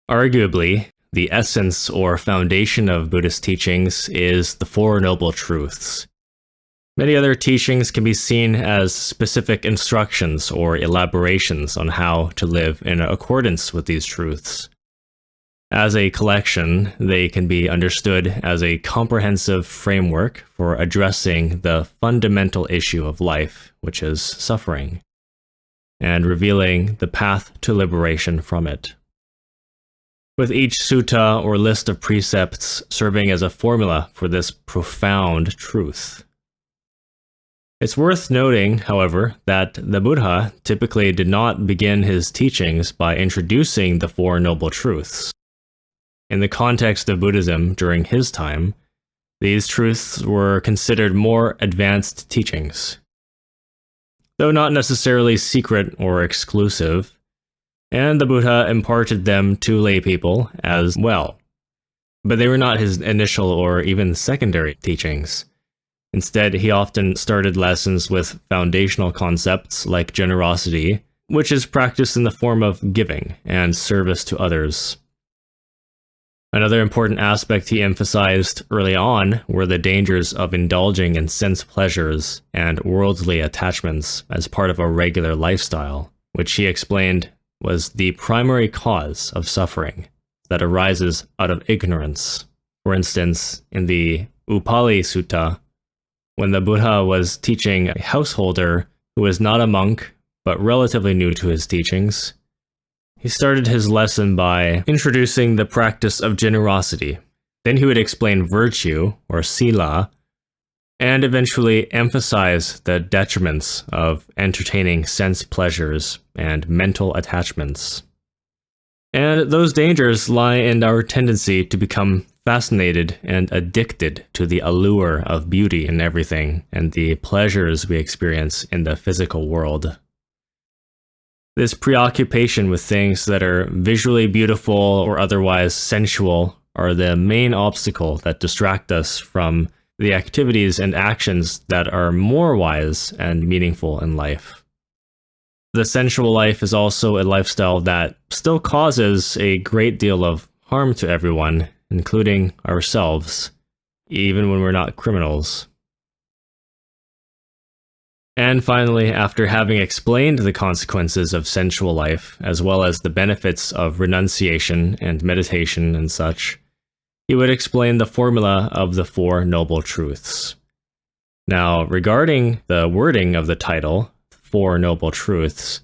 Arguably, the essence or foundation of Buddhist teachings is the Four Noble Truths. Many other teachings can be seen as specific instructions or elaborations on how to live in accordance with these truths. As a collection, they can be understood as a comprehensive framework for addressing the fundamental issue of life, which is suffering, and revealing the path to liberation from it. With each sutta or list of precepts serving as a formula for this profound truth. It's worth noting, however, that the Buddha typically did not begin his teachings by introducing the Four Noble Truths. In the context of Buddhism during his time, these truths were considered more advanced teachings. Though not necessarily secret or exclusive, and the Buddha imparted them to lay people as well. But they were not his initial or even secondary teachings. Instead, he often started lessons with foundational concepts like generosity, which is practiced in the form of giving and service to others. Another important aspect he emphasized early on were the dangers of indulging in sense pleasures and worldly attachments as part of a regular lifestyle, which he explained was the primary cause of suffering that arises out of ignorance. For instance, in the Upali Sutta, when the Buddha was teaching a householder who was not a monk but relatively new to his teachings, he started his lesson by introducing the practice of generosity. Then he would explain virtue, or sila, and eventually emphasize the detriments of entertaining sense pleasures and mental attachments. And those dangers lie in our tendency to become fascinated and addicted to the allure of beauty in everything and the pleasures we experience in the physical world. This preoccupation with things that are visually beautiful or otherwise sensual are the main obstacle that distract us from the activities and actions that are more wise and meaningful in life. The sensual life is also a lifestyle that still causes a great deal of harm to everyone, including ourselves, even when we're not criminals. And finally, after having explained the consequences of sensual life, as well as the benefits of renunciation and meditation and such, he would explain the formula of the Four Noble Truths. Now, regarding the wording of the title, Four Noble Truths,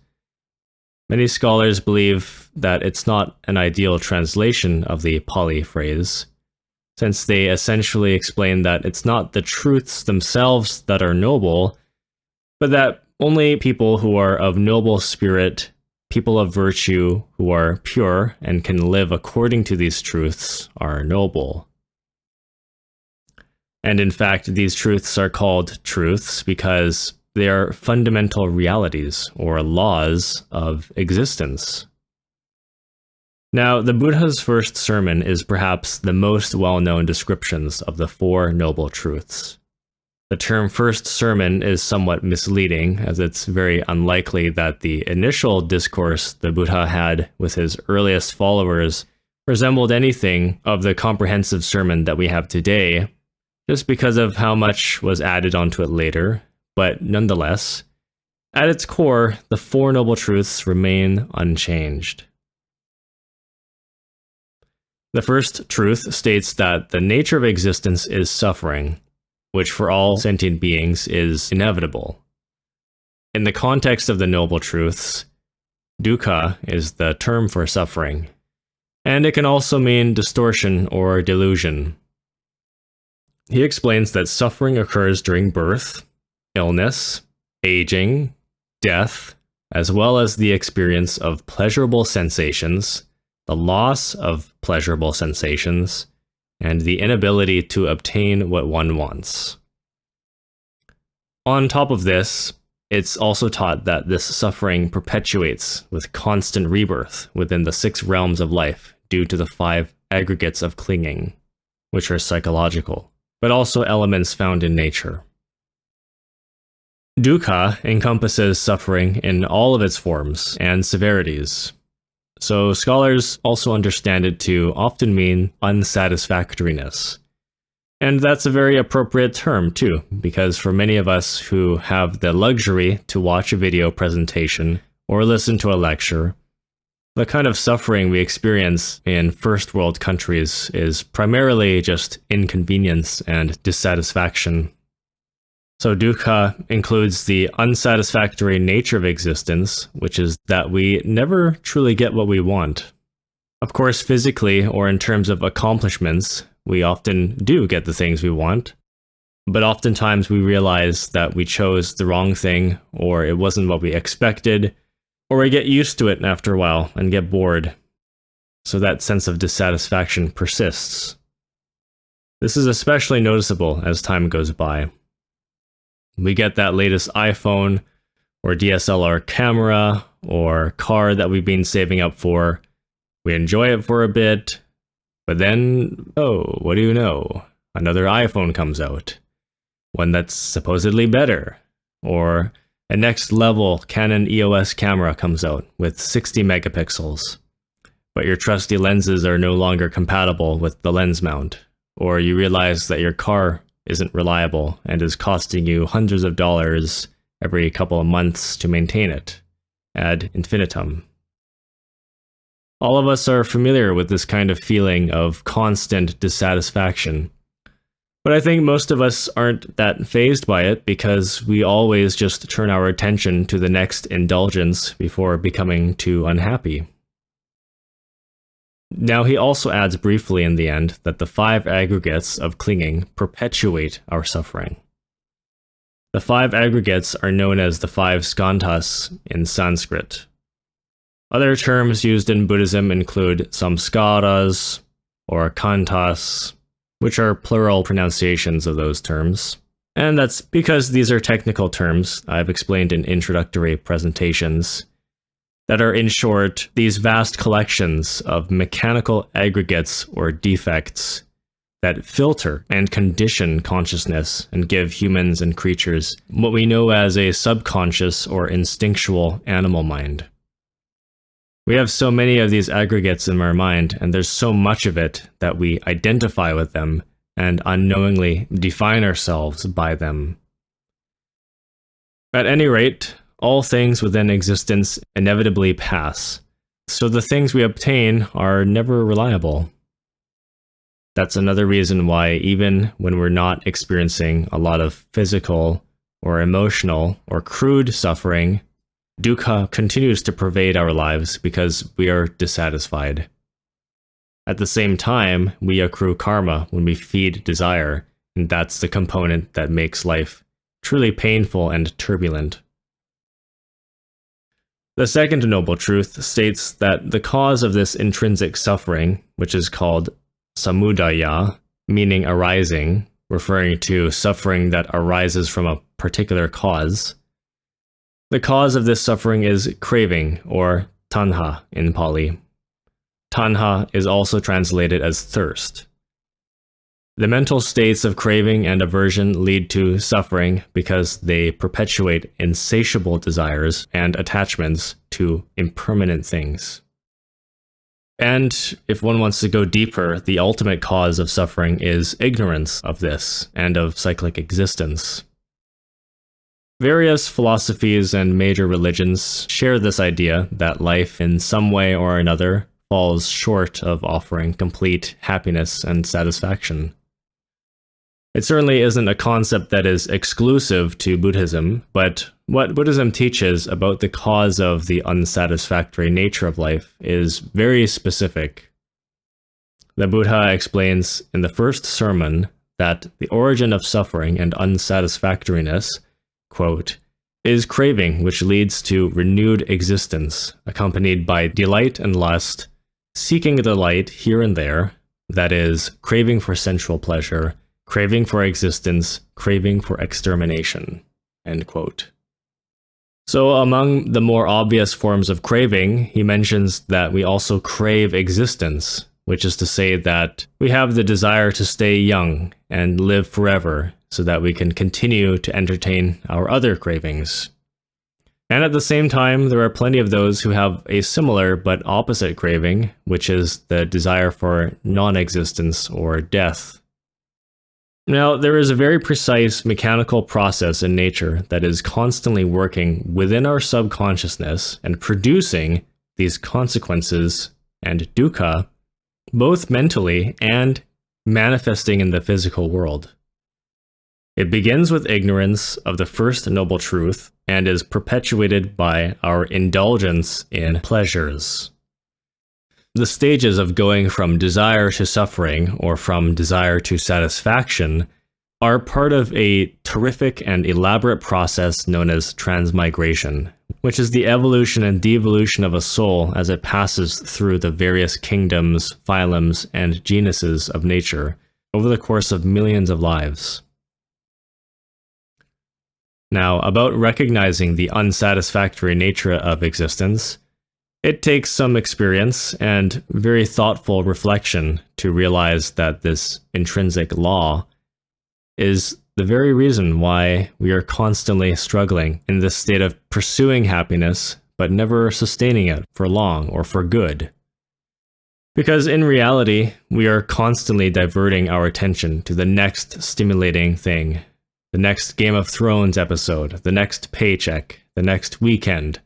many scholars believe that it's not an ideal translation of the Pali phrase, since they essentially explain that it's not the truths themselves that are noble, but that only people who are of noble spirit, people of virtue who are pure and can live according to these truths are noble. And in fact, these truths are called truths because they are fundamental realities or laws of existence. Now, the Buddha's first sermon is perhaps the most well-known descriptions of the Four Noble Truths. The term first sermon is somewhat misleading, as it's very unlikely that the initial discourse the Buddha had with his earliest followers resembled anything of the comprehensive sermon that we have today, just because of how much was added onto it later. But nonetheless, at its core, the Four Noble Truths remain unchanged. The first truth states that the nature of existence is suffering, which for all sentient beings is inevitable. In the context of the Noble Truths, dukkha is the term for suffering, and it can also mean distortion or delusion. He explains that suffering occurs during birth, illness, aging, death, as well as the experience of pleasurable sensations, the loss of pleasurable sensations, and the inability to obtain what one wants. On top of this, it's also taught that this suffering perpetuates with constant rebirth within the 6 realms of life due to the 5 aggregates of clinging, which are psychological, but also elements found in nature. Dukkha encompasses suffering in all of its forms and severities. So scholars also understand it to often mean unsatisfactoriness. And that's a very appropriate term too, because for many of us who have the luxury to watch a video presentation or listen to a lecture, the kind of suffering we experience in first world countries is primarily just inconvenience and dissatisfaction. So dukkha includes the unsatisfactory nature of existence, which is that we never truly get what we want. Of course, physically or in terms of accomplishments, we often do get the things we want, but oftentimes we realize that we chose the wrong thing, or it wasn't what we expected, or we get used to it after a while and get bored. So that sense of dissatisfaction persists. This is especially noticeable as time goes by. We get that latest iPhone, or DSLR camera, or car that we've been saving up for. We enjoy it for a bit, but then, oh, what do you know? Another iPhone comes out. One that's supposedly better. Or a next level Canon EOS camera comes out with 60 megapixels. But your trusty lenses are no longer compatible with the lens mount. Or you realize that your car isn't reliable and is costing you hundreds of dollars every couple of months to maintain it, ad infinitum. All of us are familiar with this kind of feeling of constant dissatisfaction. But I think most of us aren't that fazed by it because we always just turn our attention to the next indulgence before becoming too unhappy. Now, he also adds briefly in the end that the 5 aggregates of clinging perpetuate our suffering. The 5 aggregates are known as the 5 skandhas in Sanskrit. Other terms used in Buddhism include samskaras or khandhas, which are plural pronunciations of those terms. And that's because these are technical terms I've explained in introductory presentations that are, in short, these vast collections of mechanical aggregates or defects that filter and condition consciousness and give humans and creatures what we know as a subconscious or instinctual animal mind. We have so many of these aggregates in our mind, and there's so much of it that we identify with them and unknowingly define ourselves by them. At any rate, all things within existence inevitably pass, so the things we obtain are never reliable. That's another reason why even when we're not experiencing a lot of physical or emotional or crude suffering, dukkha continues to pervade our lives because we are dissatisfied. At the same time, we accrue karma when we feed desire, and that's the component that makes life truly painful and turbulent. The second noble truth states that the cause of this intrinsic suffering, which is called samudaya, meaning arising, referring to suffering that arises from a particular cause, the cause of this suffering is craving, or tanha in Pali. Tanha is also translated as thirst. The mental states of craving and aversion lead to suffering because they perpetuate insatiable desires and attachments to impermanent things. And if one wants to go deeper, the ultimate cause of suffering is ignorance of this and of cyclic existence. Various philosophies and major religions share this idea that life in some way or another falls short of offering complete happiness and satisfaction. It certainly isn't a concept that is exclusive to Buddhism, but what Buddhism teaches about the cause of the unsatisfactory nature of life is very specific. The Buddha explains in the first sermon that the origin of suffering and unsatisfactoriness, quote, is craving which leads to renewed existence, accompanied by delight and lust, seeking delight here and there, that is, craving for sensual pleasure, craving for existence, craving for extermination, end quote. So among the more obvious forms of craving, he mentions that we also crave existence, which is to say that we have the desire to stay young and live forever so that we can continue to entertain our other cravings. And at the same time, there are plenty of those who have a similar but opposite craving, which is the desire for non-existence or death. Now, there is a very precise mechanical process in nature that is constantly working within our subconsciousness and producing these consequences and dukkha, both mentally and manifesting in the physical world. It begins with ignorance of the first noble truth and is perpetuated by our indulgence in pleasures. The stages of going from desire to suffering or from desire to satisfaction are part of a terrific and elaborate process known as transmigration, which is the evolution and devolution of a soul as it passes through the various kingdoms, phylums, and genuses of nature over the course of millions of lives. Now, about recognizing the unsatisfactory nature of existence, it takes some experience and very thoughtful reflection to realize that this intrinsic law is the very reason why we are constantly struggling in this state of pursuing happiness, but never sustaining it for long or for good. Because in reality, we are constantly diverting our attention to the next stimulating thing. The next Game of Thrones episode, the next paycheck, the next weekend,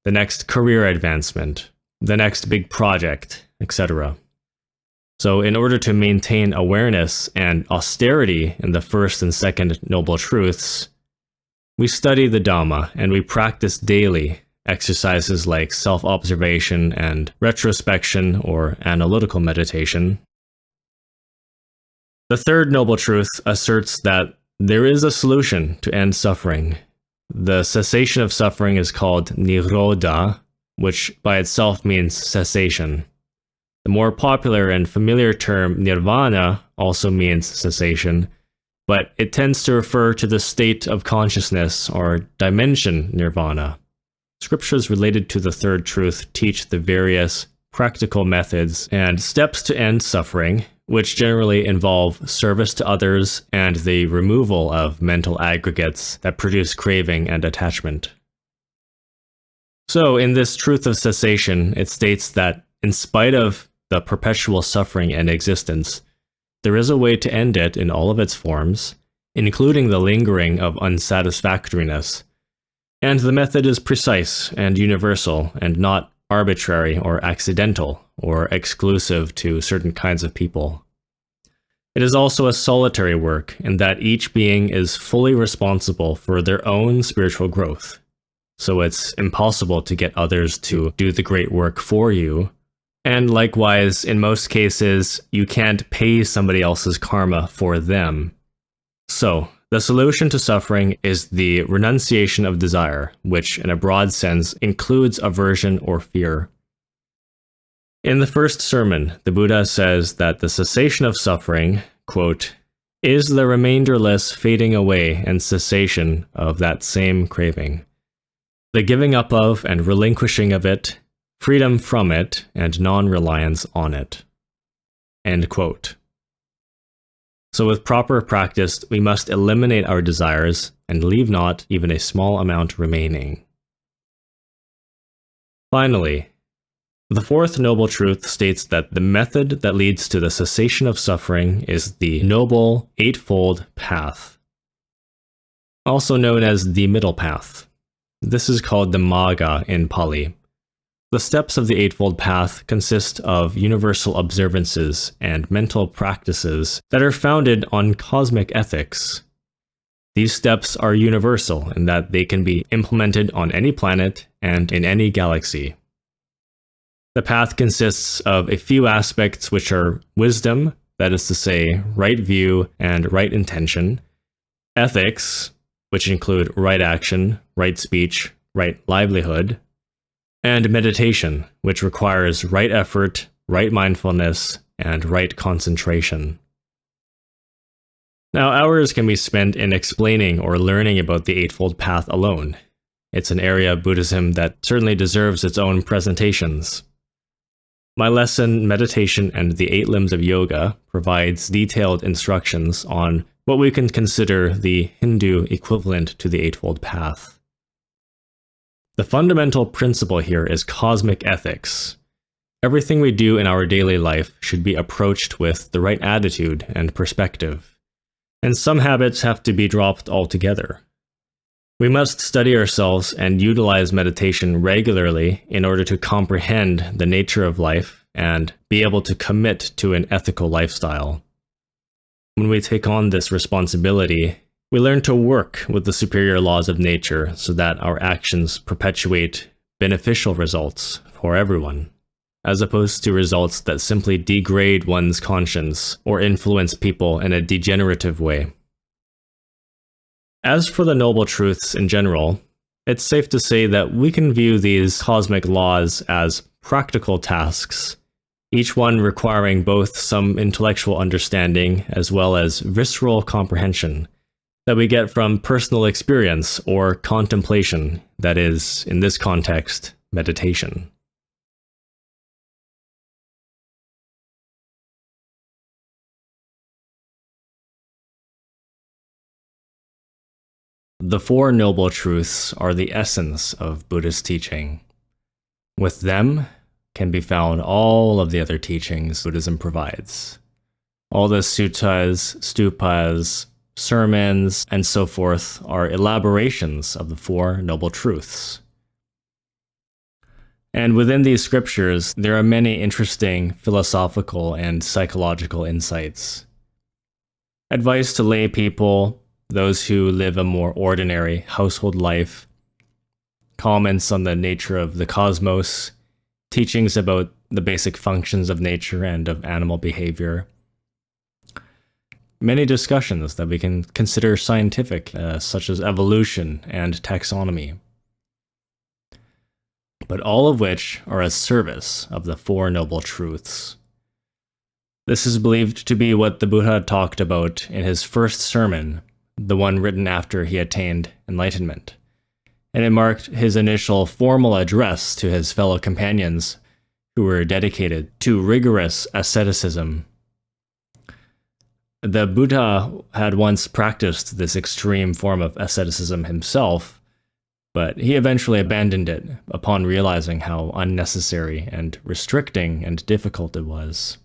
the next career advancement, the next big project, etc. So in order to maintain awareness and austerity in the first and second noble truths, we study the Dhamma and we practice daily exercises like self-observation and retrospection or analytical meditation. The third noble truth asserts that there is a solution to end suffering. The cessation of suffering is called nirodha, which by itself means cessation. The more popular and familiar term nirvana also means cessation, but it tends to refer to the state of consciousness or dimension nirvana. Scriptures related to the third truth teach the various practical methods and steps to end suffering, which generally involve service to others and the removal of mental aggregates that produce craving and attachment. So, in this truth of cessation, it states that in spite of the perpetual suffering in existence, there is a way to end it in all of its forms, including the lingering of unsatisfactoriness, and the method is precise and universal and not arbitrary or accidental or exclusive to certain kinds of people. It is also a solitary work in that each being is fully responsible for their own spiritual growth. So it's impossible to get others to do the great work for you. And likewise, in most cases, you can't pay somebody else's karma for them. So, the solution to suffering is the renunciation of desire, which in a broad sense includes aversion or fear. In the first sermon, the Buddha says that the cessation of suffering, quote, is the remainderless fading away and cessation of that same craving, the giving up of and relinquishing of it, freedom from it, and non-reliance on it. End quote. So with proper practice, we must eliminate our desires and leave not even a small amount remaining. Finally, the fourth noble truth states that the method that leads to the cessation of suffering is the noble eightfold path, also known as the middle path. This is called the magga in Pali. The steps of the Eightfold Path consist of universal observances and mental practices that are founded on cosmic ethics. These steps are universal in that they can be implemented on any planet and in any galaxy. The path consists of a few aspects which are wisdom, that is to say, right view and right intention, ethics, which include right action, right speech, right livelihood, and meditation, which requires right effort, right mindfulness, and right concentration. Now, hours can be spent in explaining or learning about the Eightfold Path alone. It's an area of Buddhism that certainly deserves its own presentations. My lesson, Meditation and the Eight Limbs of Yoga, provides detailed instructions on what we can consider the Hindu equivalent to the Eightfold Path. The fundamental principle here is cosmic ethics. Everything we do in our daily life should be approached with the right attitude and perspective. And some habits have to be dropped altogether. We must study ourselves and utilize meditation regularly in order to comprehend the nature of life and be able to commit to an ethical lifestyle. When we take on this responsibility, we learn to work with the superior laws of nature so that our actions perpetuate beneficial results for everyone, as opposed to results that simply degrade one's conscience or influence people in a degenerative way. As for the noble truths in general, it's safe to say that we can view these cosmic laws as practical tasks, each one requiring both some intellectual understanding as well as visceral comprehension that we get from personal experience or contemplation, that is, in this context, meditation. The Four Noble Truths are the essence of Buddhist teaching. With them can be found all of the other teachings Buddhism provides. All the suttas, stupas, sermons, and so forth are elaborations of the Four Noble Truths. And within these scriptures, there are many interesting philosophical and psychological insights. Advice to lay people, those who live a more ordinary household life, comments on the nature of the cosmos, teachings about the basic functions of nature and of animal behavior. Many discussions that we can consider scientific, such as evolution and taxonomy, but all of which are a service of the Four Noble Truths. This is believed to be what the Buddha talked about in his first sermon, the one written after he attained enlightenment, and it marked his initial formal address to his fellow companions who were dedicated to rigorous asceticism. The Buddha had once practiced this extreme form of asceticism himself, but he eventually abandoned it upon realizing how unnecessary and restricting and difficult it was.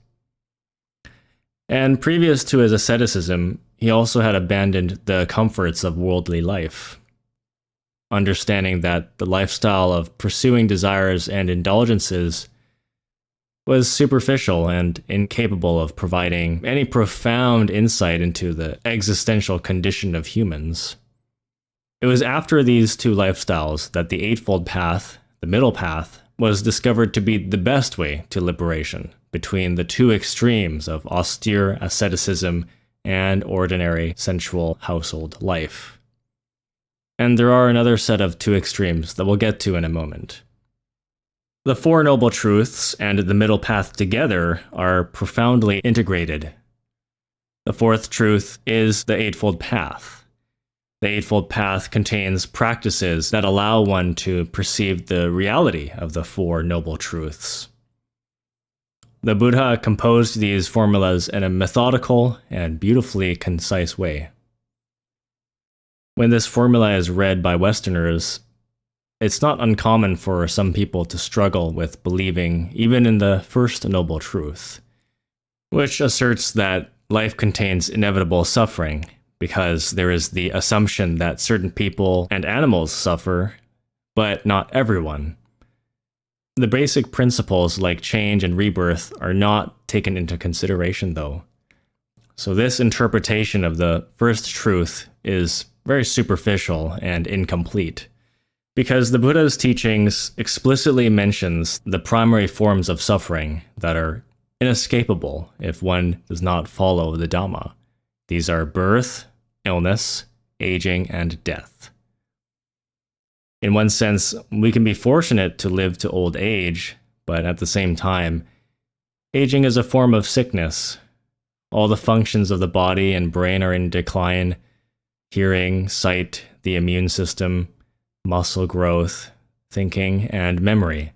And previous to his asceticism, he also had abandoned the comforts of worldly life, understanding that the lifestyle of pursuing desires and indulgences was superficial and incapable of providing any profound insight into the existential condition of humans. It was after these two lifestyles that the Eightfold Path, the middle path, was discovered to be the best way to liberation between the two extremes of austere asceticism and ordinary sensual household life. And there are another set of two extremes that we'll get to in a moment. The Four Noble Truths and the middle path together are profoundly integrated. The fourth truth is the Eightfold Path. The Eightfold Path contains practices that allow one to perceive the reality of the Four Noble Truths. The Buddha composed these formulas in a methodical and beautifully concise way. When this formula is read by Westerners, it's not uncommon for some people to struggle with believing even in the first noble truth, which asserts that life contains inevitable suffering, because there is the assumption that certain people and animals suffer, but not everyone. The basic principles like change and rebirth are not taken into consideration, though. So this interpretation of the first truth is very superficial and incomplete, because the Buddha's teachings explicitly mentions the primary forms of suffering that are inescapable if one does not follow the Dhamma. These are birth, illness, aging, and death. In one sense, we can be fortunate to live to old age, but at the same time, aging is a form of sickness. All the functions of the body and brain are in decline: hearing, sight, the immune system, muscle growth, thinking, and memory.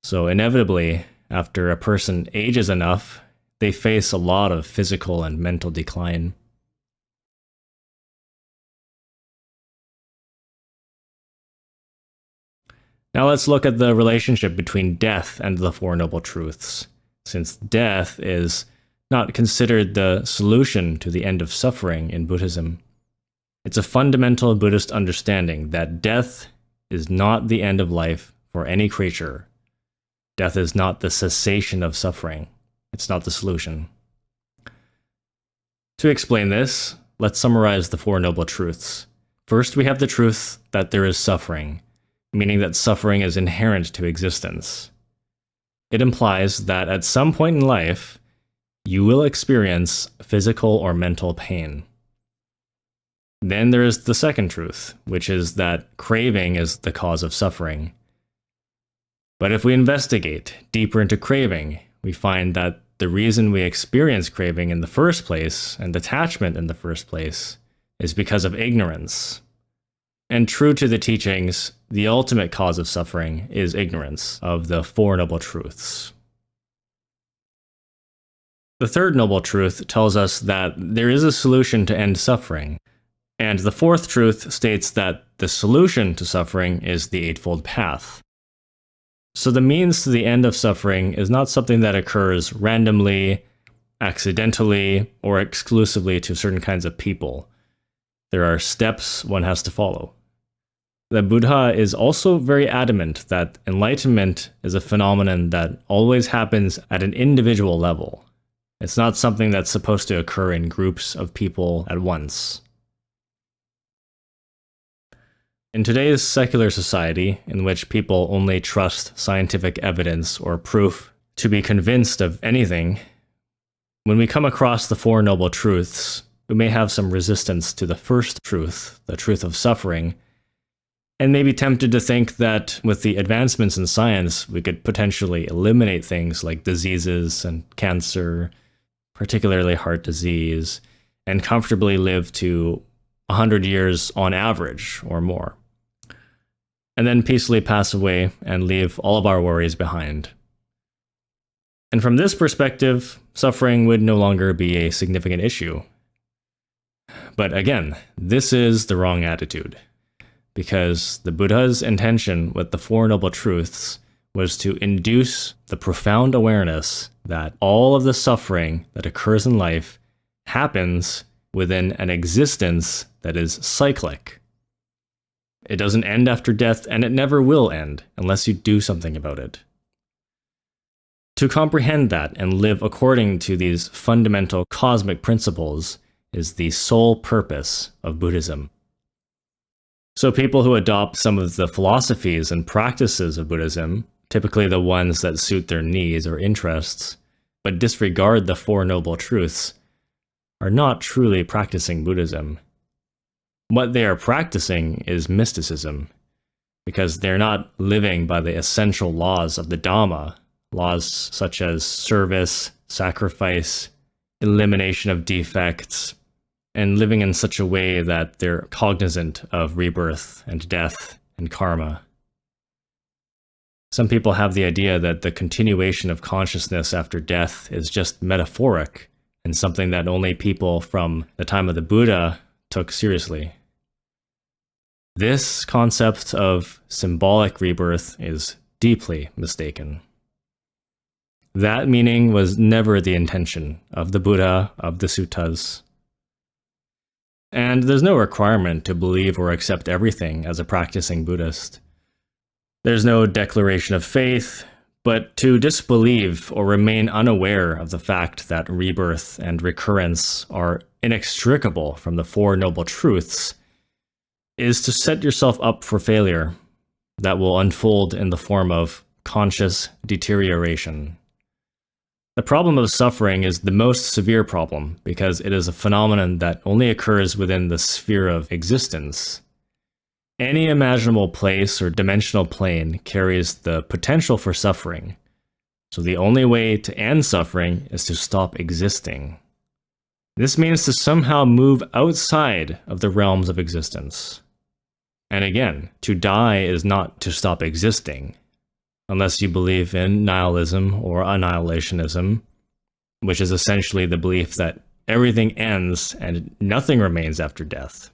So inevitably, after a person ages enough, they face a lot of physical and mental decline. Now let's look at the relationship between death and the Four Noble Truths, since death is not considered the solution to the end of suffering in Buddhism. It's a fundamental Buddhist understanding that death is not the end of life for any creature. Death is not the cessation of suffering. It's not the solution. To explain this, let's summarize the Four Noble Truths. First, we have the truth that there is suffering, meaning that suffering is inherent to existence. It implies that at some point in life, you will experience physical or mental pain. Then there is the second truth, which is that craving is the cause of suffering. But if we investigate deeper into craving, we find that the reason we experience craving in the first place, and attachment in the first place, is because of ignorance. And true to the teachings, the ultimate cause of suffering is ignorance of the Four Noble Truths. The third noble truth tells us that there is a solution to end suffering. And the fourth truth states that the solution to suffering is the Eightfold Path. So the means to the end of suffering is not something that occurs randomly, accidentally, or exclusively to certain kinds of people. There are steps one has to follow. The Buddha is also very adamant that enlightenment is a phenomenon that always happens at an individual level. It's not something that's supposed to occur in groups of people at once. In today's secular society, in which people only trust scientific evidence or proof to be convinced of anything, when we come across the Four Noble Truths, we may have some resistance to the first truth, the truth of suffering, and may be tempted to think that with the advancements in science, we could potentially eliminate things like diseases and cancer, particularly heart disease, and comfortably live to 100 years on average or more, and then peacefully pass away and leave all of our worries behind. And from this perspective, suffering would no longer be a significant issue. But again, this is the wrong attitude, because the Buddha's intention with the Four Noble Truths was to induce the profound awareness that all of the suffering that occurs in life happens within an existence that is cyclic. It doesn't end after death, and it never will end unless you do something about it. To comprehend that and live according to these fundamental cosmic principles is the sole purpose of Buddhism. So people who adopt some of the philosophies and practices of Buddhism, typically the ones that suit their needs or interests, but disregard the Four Noble Truths, are not truly practicing Buddhism. What they are practicing is mysticism, because they're not living by the essential laws of the Dharma, laws such as service, sacrifice, elimination of defects, and living in such a way that they're cognizant of rebirth and death and karma. Some people have the idea that the continuation of consciousness after death is just metaphoric and something that only people from the time of the Buddha took seriously. This concept of symbolic rebirth is deeply mistaken. That meaning was never the intention of the Buddha, of the suttas. And there's no requirement to believe or accept everything as a practicing Buddhist. There's no declaration of faith, but to disbelieve or remain unaware of the fact that rebirth and recurrence are inextricable from the Four Noble Truths is to set yourself up for failure that will unfold in the form of conscious deterioration. The problem of suffering is the most severe problem because it is a phenomenon that only occurs within the sphere of existence. Any imaginable place or dimensional plane carries the potential for suffering, so the only way to end suffering is to stop existing. This means to somehow move outside of the realms of existence. And again, to die is not to stop existing, unless you believe in nihilism or annihilationism, which is essentially the belief that everything ends and nothing remains after death.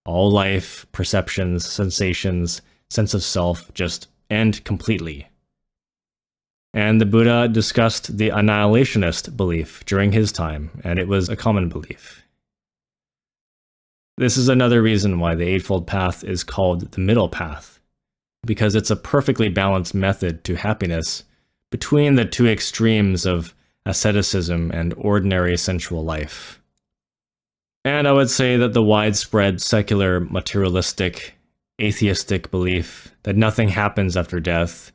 All life, perceptions, sensations, sense of self just end completely. And the Buddha discussed the annihilationist belief during his time, and it was a common belief. This is another reason why the Eightfold Path is called the middle path, because it's a perfectly balanced method to happiness between the two extremes of asceticism and ordinary sensual life. And I would say that the widespread secular, materialistic, atheistic belief that nothing happens after death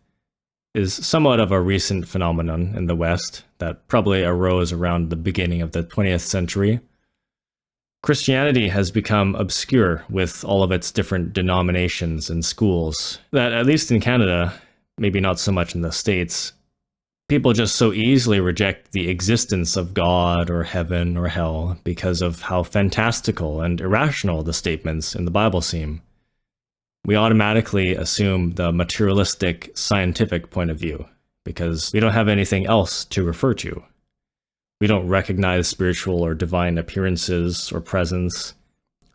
is somewhat of a recent phenomenon in the West that probably arose around the beginning of the 20th century. Christianity has become obscure with all of its different denominations and schools that, at least in Canada, maybe not so much in the States, people just so easily reject the existence of God or heaven or hell because of how fantastical and irrational the statements in the Bible seem. We automatically assume the materialistic, scientific point of view because we don't have anything else to refer to. We don't recognize spiritual or divine appearances or presence.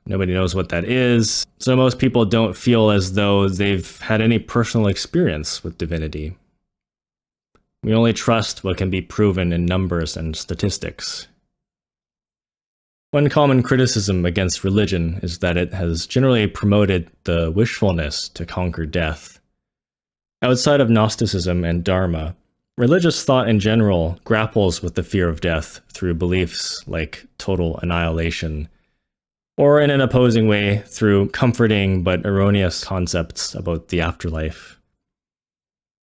Nobody knows what that is, so most people don't feel as though they've had any personal experience with divinity. We only trust what can be proven in numbers and statistics. One common criticism against religion is that it has generally promoted the wishfulness to conquer death. Outside of Gnosticism and Dharma, religious thought in general grapples with the fear of death through beliefs like total annihilation, or in an opposing way through comforting but erroneous concepts about the afterlife.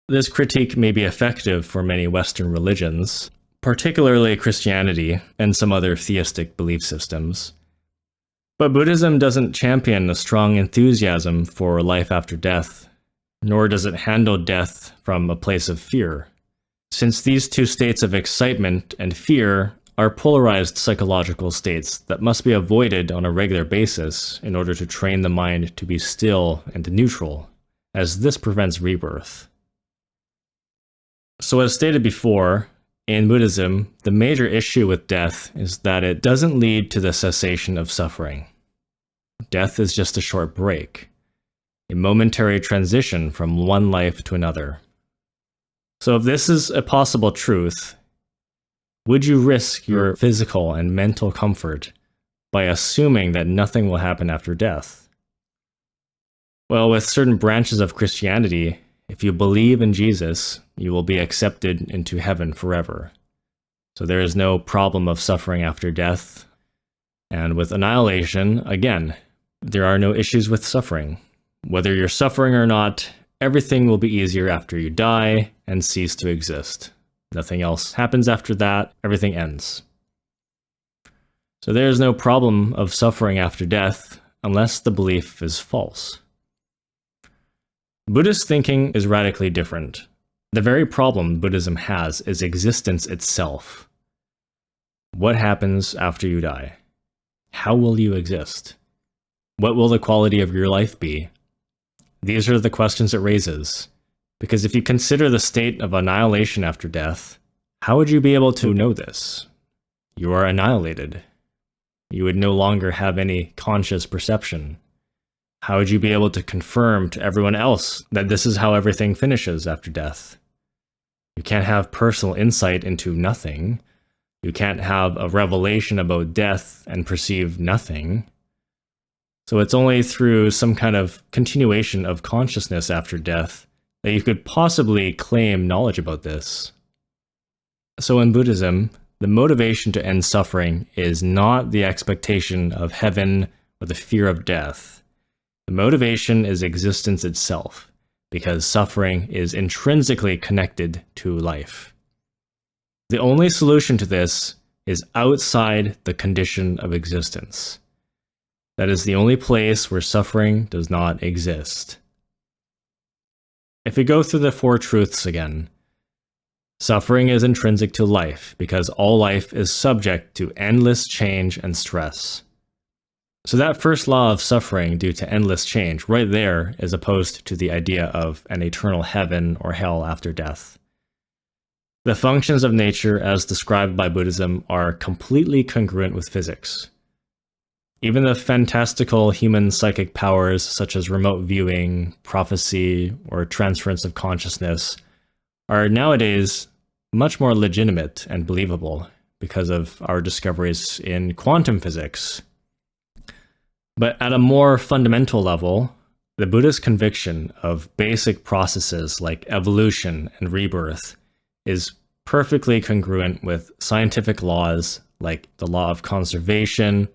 This critique may be effective for many Western religions, particularly Christianity and some other theistic belief systems. But Buddhism doesn't champion a strong enthusiasm for life after death, nor does it handle death from a place of fear, since these two states of excitement and fear are polarized psychological states that must be avoided on a regular basis in order to train the mind to be still and neutral, as this prevents rebirth. So as stated before, in Buddhism, the major issue with death is that it doesn't lead to the cessation of suffering. Death is just a short break, a momentary transition from one life to another. So if this is a possible truth, would you risk your physical and mental comfort by assuming that nothing will happen after death? Well, with certain branches of Christianity, if you believe in Jesus, you will be accepted into heaven forever. So there is no problem of suffering after death. And with annihilation, again, there are no issues with suffering. Whether you're suffering or not, everything will be easier after you die and cease to exist. Nothing else happens after that, everything ends. So there is no problem of suffering after death unless the belief is false. Buddhist thinking is radically different. The very problem Buddhism has is existence itself. What happens after you die? How will you exist? What will the quality of your life be? These are the questions it raises. Because if you consider the state of annihilation after death, how would you be able to know this? You are annihilated. You would no longer have any conscious perception. How would you be able to confirm to everyone else that this is how everything finishes after death? You can't have personal insight into nothing. You can't have a revelation about death and perceive nothing. So it's only through some kind of continuation of consciousness after death that you could possibly claim knowledge about this. So in Buddhism, the motivation to end suffering is not the expectation of heaven or the fear of death. The motivation is existence itself, because suffering is intrinsically connected to life. The only solution to this is outside the condition of existence. That is the only place where suffering does not exist. If we go through the four truths again, suffering is intrinsic to life because all life is subject to endless change and stress. So that first law of suffering due to endless change right there is opposed to the idea of an eternal heaven or hell after death. The functions of nature as described by Buddhism are completely congruent with physics. Even the fantastical human psychic powers such as remote viewing, prophecy, or transference of consciousness are nowadays much more legitimate and believable because of our discoveries in quantum physics. But at a more fundamental level, the Buddhist conviction of basic processes like evolution and rebirth is perfectly congruent with scientific laws like the law of conservation,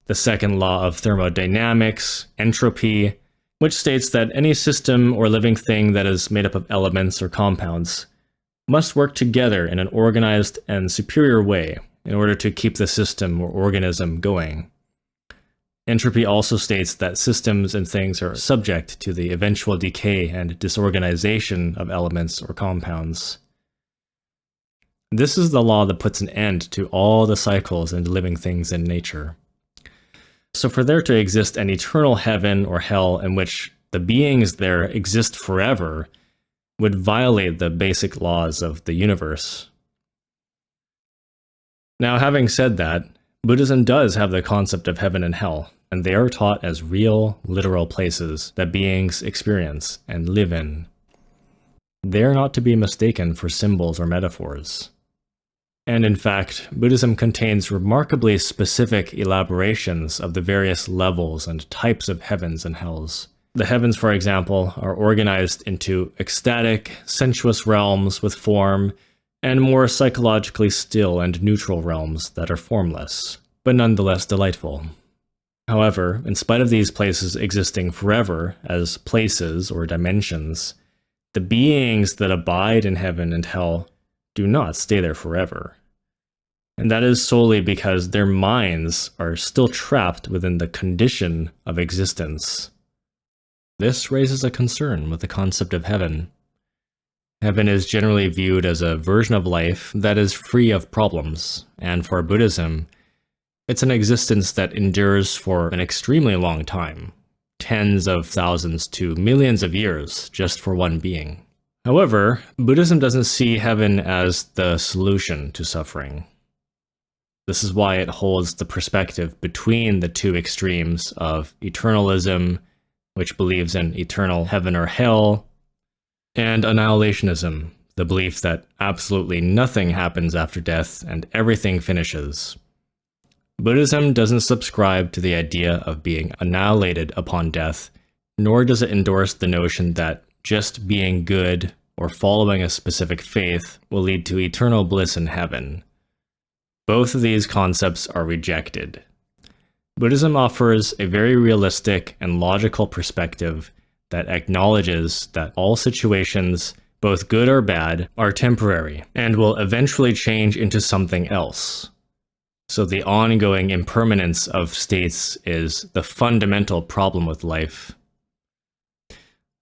the second law of thermodynamics, entropy, which states that any system or living thing that is made up of elements or compounds must work together in an organized and superior way in order to keep the system or organism going. Entropy also states that systems and things are subject to the eventual decay and disorganization of elements or compounds. This is the law that puts an end to all the cycles and living things in nature. So for there to exist an eternal heaven or hell in which the beings there exist forever would violate the basic laws of the universe. Now, having said that, Buddhism does have the concept of heaven and hell, and they are taught as real, literal places that beings experience and live in. They are not to be mistaken for symbols or metaphors. And in fact, Buddhism contains remarkably specific elaborations of the various levels and types of heavens and hells. The heavens, for example, are organized into ecstatic, sensuous realms with form, and more psychologically still and neutral realms that are formless, but nonetheless delightful. However, in spite of these places existing forever as places or dimensions, the beings that abide in heaven and hell do not stay there forever. And that is solely because their minds are still trapped within the condition of existence. This raises a concern with the concept of heaven. Heaven is generally viewed as a version of life that is free of problems, and for Buddhism, it's an existence that endures for an extremely long time, tens of thousands to millions of years just for one being. However, Buddhism doesn't see heaven as the solution to suffering. This is why it holds the perspective between the two extremes of eternalism, which believes in eternal heaven or hell, and annihilationism, the belief that absolutely nothing happens after death and everything finishes. Buddhism doesn't subscribe to the idea of being annihilated upon death, nor does it endorse the notion that just being good or following a specific faith will lead to eternal bliss in heaven. Both of these concepts are rejected. Buddhism offers a very realistic and logical perspective that acknowledges that all situations, both good or bad, are temporary and will eventually change into something else. So the ongoing impermanence of states is the fundamental problem with life.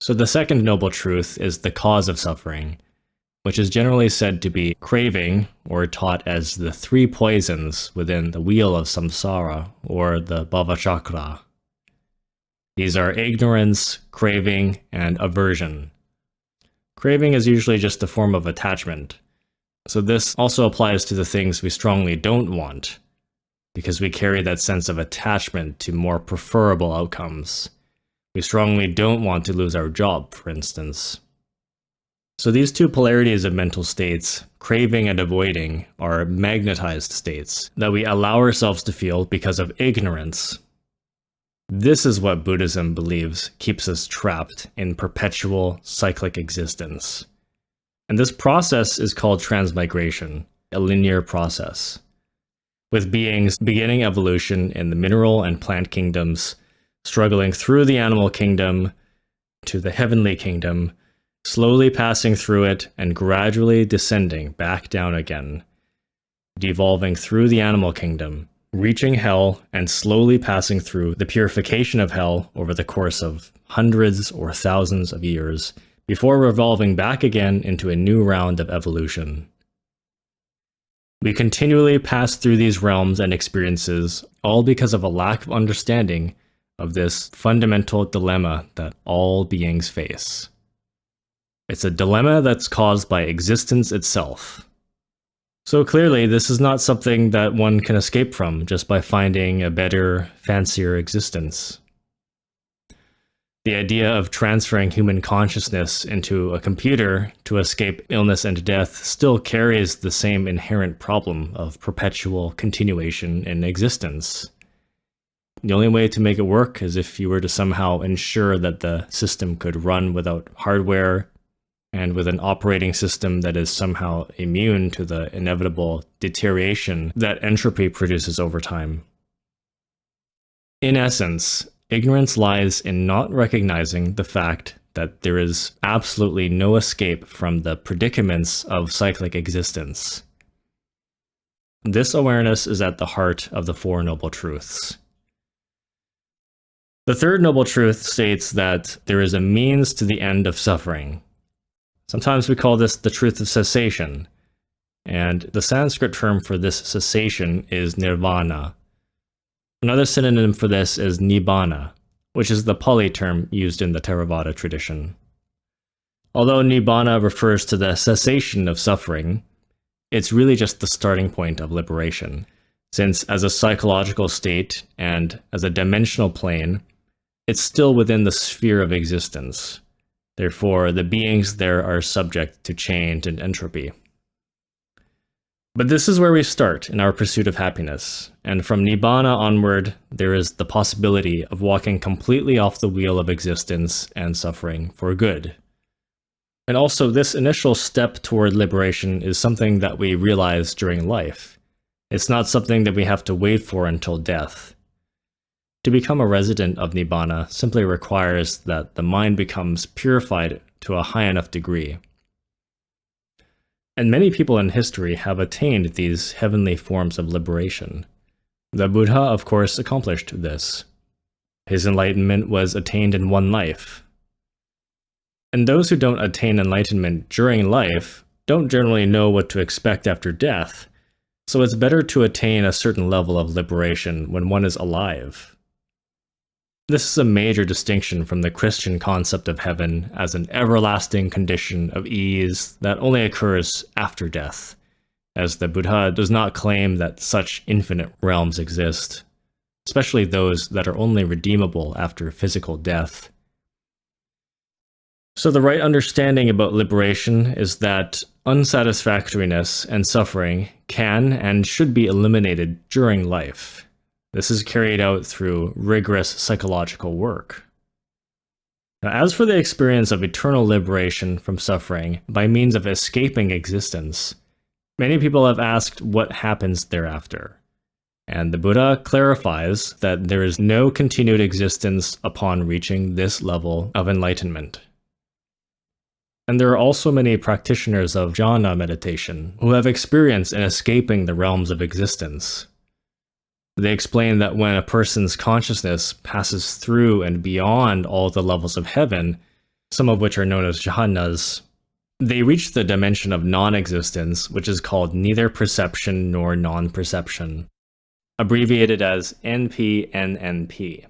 So the second noble truth is the cause of suffering, which is generally said to be craving, or taught as the three poisons within the wheel of samsara, or the bhava chakra. These are ignorance, craving, and aversion. Craving is usually just a form of attachment. So this also applies to the things we strongly don't want, because we carry that sense of attachment to more preferable outcomes. We strongly don't want to lose our job, for instance. So these two polarities of mental states, craving and avoiding, are magnetized states that we allow ourselves to feel because of ignorance. This is what Buddhism believes keeps us trapped in perpetual cyclic existence. And this process is called transmigration, a linear process, with beings beginning evolution in the mineral and plant kingdoms, struggling through the animal kingdom to the heavenly kingdom, slowly passing through it and gradually descending back down again, devolving through the animal kingdom, reaching hell and slowly passing through the purification of hell over the course of hundreds or thousands of years, before revolving back again into a new round of evolution. We continually pass through these realms and experiences, all because of a lack of understanding of this fundamental dilemma that all beings face. It's a dilemma that's caused by existence itself. So clearly, this is not something that one can escape from just by finding a better, fancier existence. The idea of transferring human consciousness into a computer to escape illness and death still carries the same inherent problem of perpetual continuation in existence. The only way to make it work is if you were to somehow ensure that the system could run without hardware and with an operating system that is somehow immune to the inevitable deterioration that entropy produces over time. In essence, ignorance lies in not recognizing the fact that there is absolutely no escape from the predicaments of cyclic existence. This awareness is at the heart of the Four Noble Truths. The third noble truth states that there is a means to the end of suffering. Sometimes we call this the truth of cessation, and the Sanskrit term for this cessation is nirvana. Another synonym for this is nibbana, which is the Pali term used in the Theravada tradition. Although nibbana refers to the cessation of suffering, it's really just the starting point of liberation, since as a psychological state and as a dimensional plane, it's still within the sphere of existence. Therefore, the beings there are subject to change and entropy. But this is where we start in our pursuit of happiness, and from Nibbana onward, there is the possibility of walking completely off the wheel of existence and suffering for good. And also, this initial step toward liberation is something that we realize during life. It's not something that we have to wait for until death. To become a resident of Nibbana simply requires that the mind becomes purified to a high enough degree. And many people in history have attained these heavenly forms of liberation. The Buddha, of course, accomplished this. His enlightenment was attained in one life. And those who don't attain enlightenment during life don't generally know what to expect after death, so it's better to attain a certain level of liberation when one is alive. This is a major distinction from the Christian concept of heaven as an everlasting condition of ease that only occurs after death, as the Buddha does not claim that such infinite realms exist, especially those that are only redeemable after physical death. So the right understanding about liberation is that unsatisfactoriness and suffering can and should be eliminated during life. This is carried out through rigorous psychological work. Now, as for the experience of eternal liberation from suffering by means of escaping existence, many people have asked what happens thereafter. And the Buddha clarifies that there is no continued existence upon reaching this level of enlightenment. And there are also many practitioners of jhana meditation who have experience in escaping the realms of existence. They explain that when a person's consciousness passes through and beyond all the levels of heaven, some of which are known as jhanas, they reach the dimension of non-existence, which is called neither perception nor non-perception, abbreviated as NPNNP.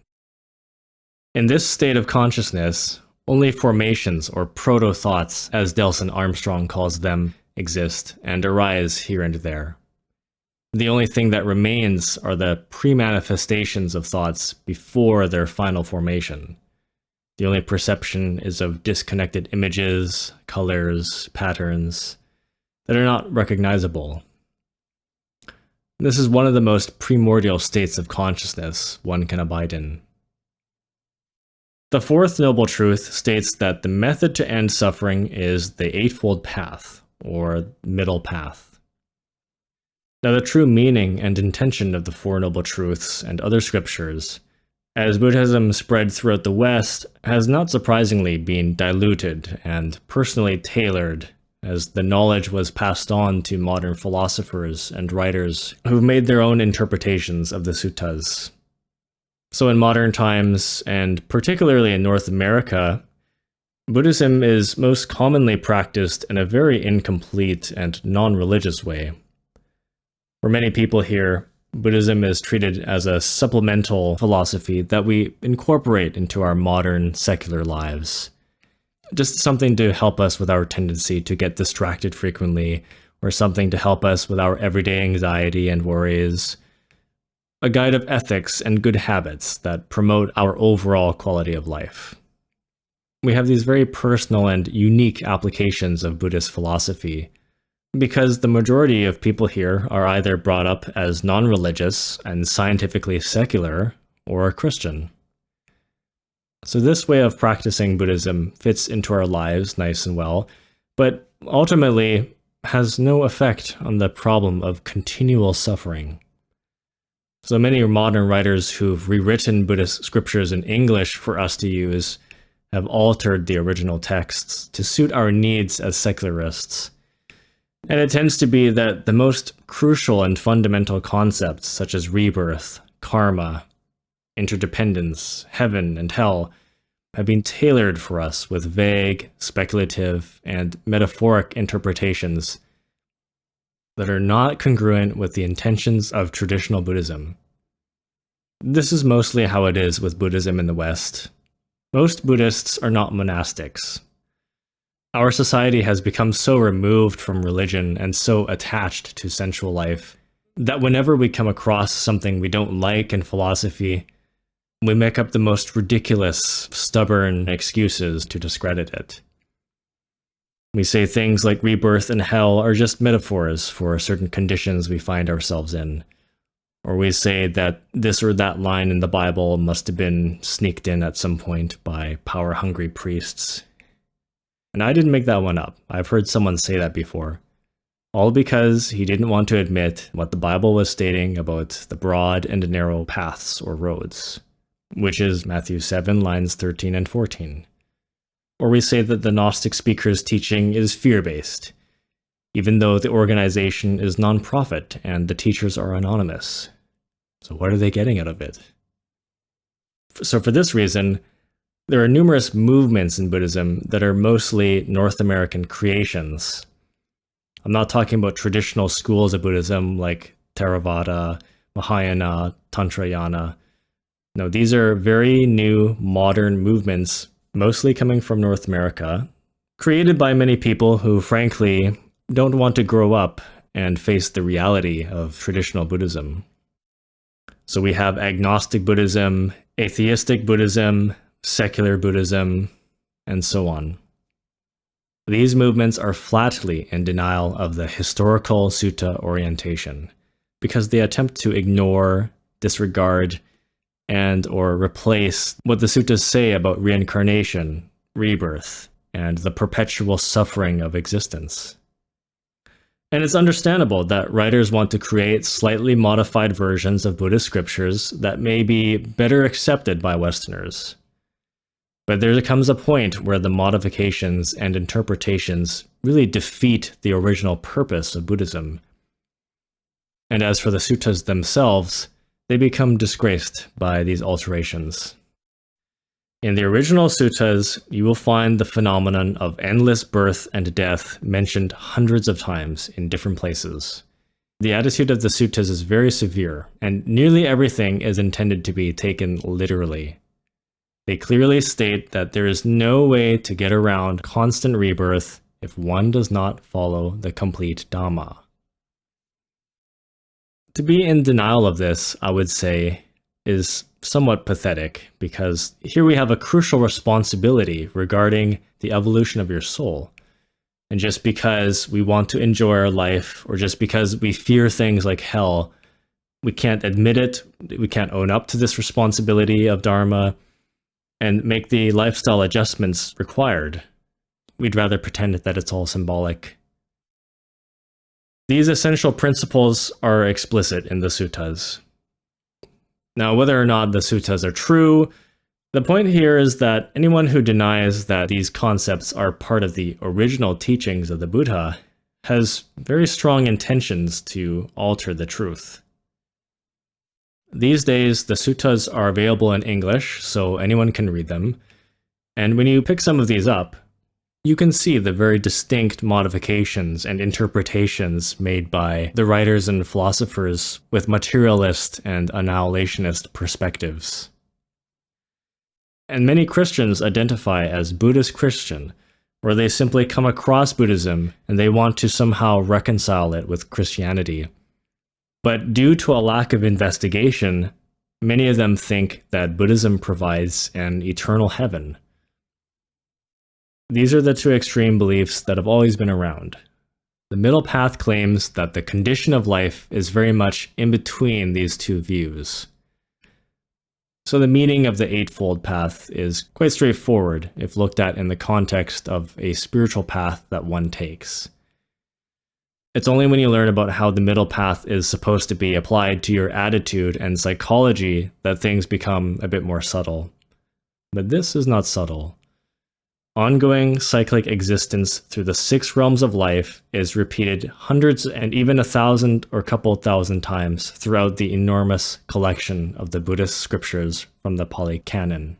In this state of consciousness, only formations or proto-thoughts, as Delson Armstrong calls them, exist and arise here and there. The only thing that remains are the pre-manifestations of thoughts before their final formation. The only perception is of disconnected images, colors, patterns that are not recognizable. This is one of the most primordial states of consciousness one can abide in. The fourth noble truth states that the method to end suffering is the eightfold path, or middle path. Now, the true meaning and intention of the Four Noble Truths and other scriptures, as Buddhism spread throughout the West, has not surprisingly been diluted and personally tailored as the knowledge was passed on to modern philosophers and writers who've made their own interpretations of the suttas. So in modern times, and particularly in North America, Buddhism is most commonly practiced in a very incomplete and non-religious way. For many people here, Buddhism is treated as a supplemental philosophy that we incorporate into our modern secular lives. Just something to help us with our tendency to get distracted frequently, or something to help us with our everyday anxiety and worries. A guide of ethics and good habits that promote our overall quality of life. We have these very personal and unique applications of Buddhist philosophy because the majority of people here are either brought up as non-religious and scientifically secular or Christian. So this way of practicing Buddhism fits into our lives nice and well, but ultimately has no effect on the problem of continual suffering. So many modern writers who've rewritten Buddhist scriptures in English for us to use have altered the original texts to suit our needs as secularists. And it tends to be that the most crucial and fundamental concepts, such as rebirth, karma, interdependence, heaven, and hell, have been tailored for us with vague, speculative, and metaphoric interpretations that are not congruent with the intentions of traditional Buddhism. This is mostly how it is with Buddhism in the West. Most Buddhists are not monastics. Our society has become so removed from religion and so attached to sensual life that whenever we come across something we don't like in philosophy, we make up the most ridiculous, stubborn excuses to discredit it. We say things like rebirth and hell are just metaphors for certain conditions we find ourselves in. Or we say that this or that line in the Bible must have been sneaked in at some point by power-hungry priests. And I didn't make that one up. I've heard someone say that before. All because he didn't want to admit what the Bible was stating about the broad and narrow paths or roads, which is Matthew 7, lines 13 and 14. Or we say that the Gnostic speaker's teaching is fear-based, even though the organization is non-profit and the teachers are anonymous. So what are they getting out of it? So for this reason, there are numerous movements in Buddhism that are mostly North American creations. I'm not talking about traditional schools of Buddhism like Theravada, Mahayana, Tantrayana. No, these are very new, modern movements, mostly coming from North America, created by many people who, frankly, don't want to grow up and face the reality of traditional Buddhism. So we have agnostic Buddhism, atheistic Buddhism, secular Buddhism, and so on. These movements are flatly in denial of the historical sutta orientation because they attempt to ignore, disregard, and or replace what the suttas say about reincarnation, rebirth, and the perpetual suffering of existence. And it's understandable that writers want to create slightly modified versions of Buddhist scriptures that may be better accepted by Westerners. But there comes a point where the modifications and interpretations really defeat the original purpose of Buddhism. And as for the suttas themselves, they become disgraced by these alterations. In the original suttas, you will find the phenomenon of endless birth and death mentioned hundreds of times in different places. The attitude of the suttas is very severe, and nearly everything is intended to be taken literally. They clearly state that there is no way to get around constant rebirth if one does not follow the complete Dhamma. To be in denial of this, I would say, is somewhat pathetic, because here we have a crucial responsibility regarding the evolution of your soul. And just because we want to enjoy our life, or just because we fear things like hell, we can't admit it, we can't own up to this responsibility of Dharma, and make the lifestyle adjustments required. We'd rather pretend that it's all symbolic. These essential principles are explicit in the suttas. Now, whether or not the suttas are true, the point here is that anyone who denies that these concepts are part of the original teachings of the Buddha has very strong intentions to alter the truth. These days, the suttas are available in English, so anyone can read them. And when you pick some of these up, you can see the very distinct modifications and interpretations made by the writers and philosophers with materialist and annihilationist perspectives. And many Christians identify as Buddhist Christian, where they simply come across Buddhism and they want to somehow reconcile it with Christianity. But due to a lack of investigation, many of them think that Buddhism provides an eternal heaven. These are the two extreme beliefs that have always been around. The middle path claims that the condition of life is very much in between these two views. So the meaning of the eightfold path is quite straightforward if looked at in the context of a spiritual path that one takes. It's only when you learn about how the middle path is supposed to be applied to your attitude and psychology that things become a bit more subtle. But this is not subtle. Ongoing cyclic existence through the 6 realms of life is repeated hundreds and even 1,000 or couple thousand times throughout the enormous collection of the Buddhist scriptures from the Pali Canon.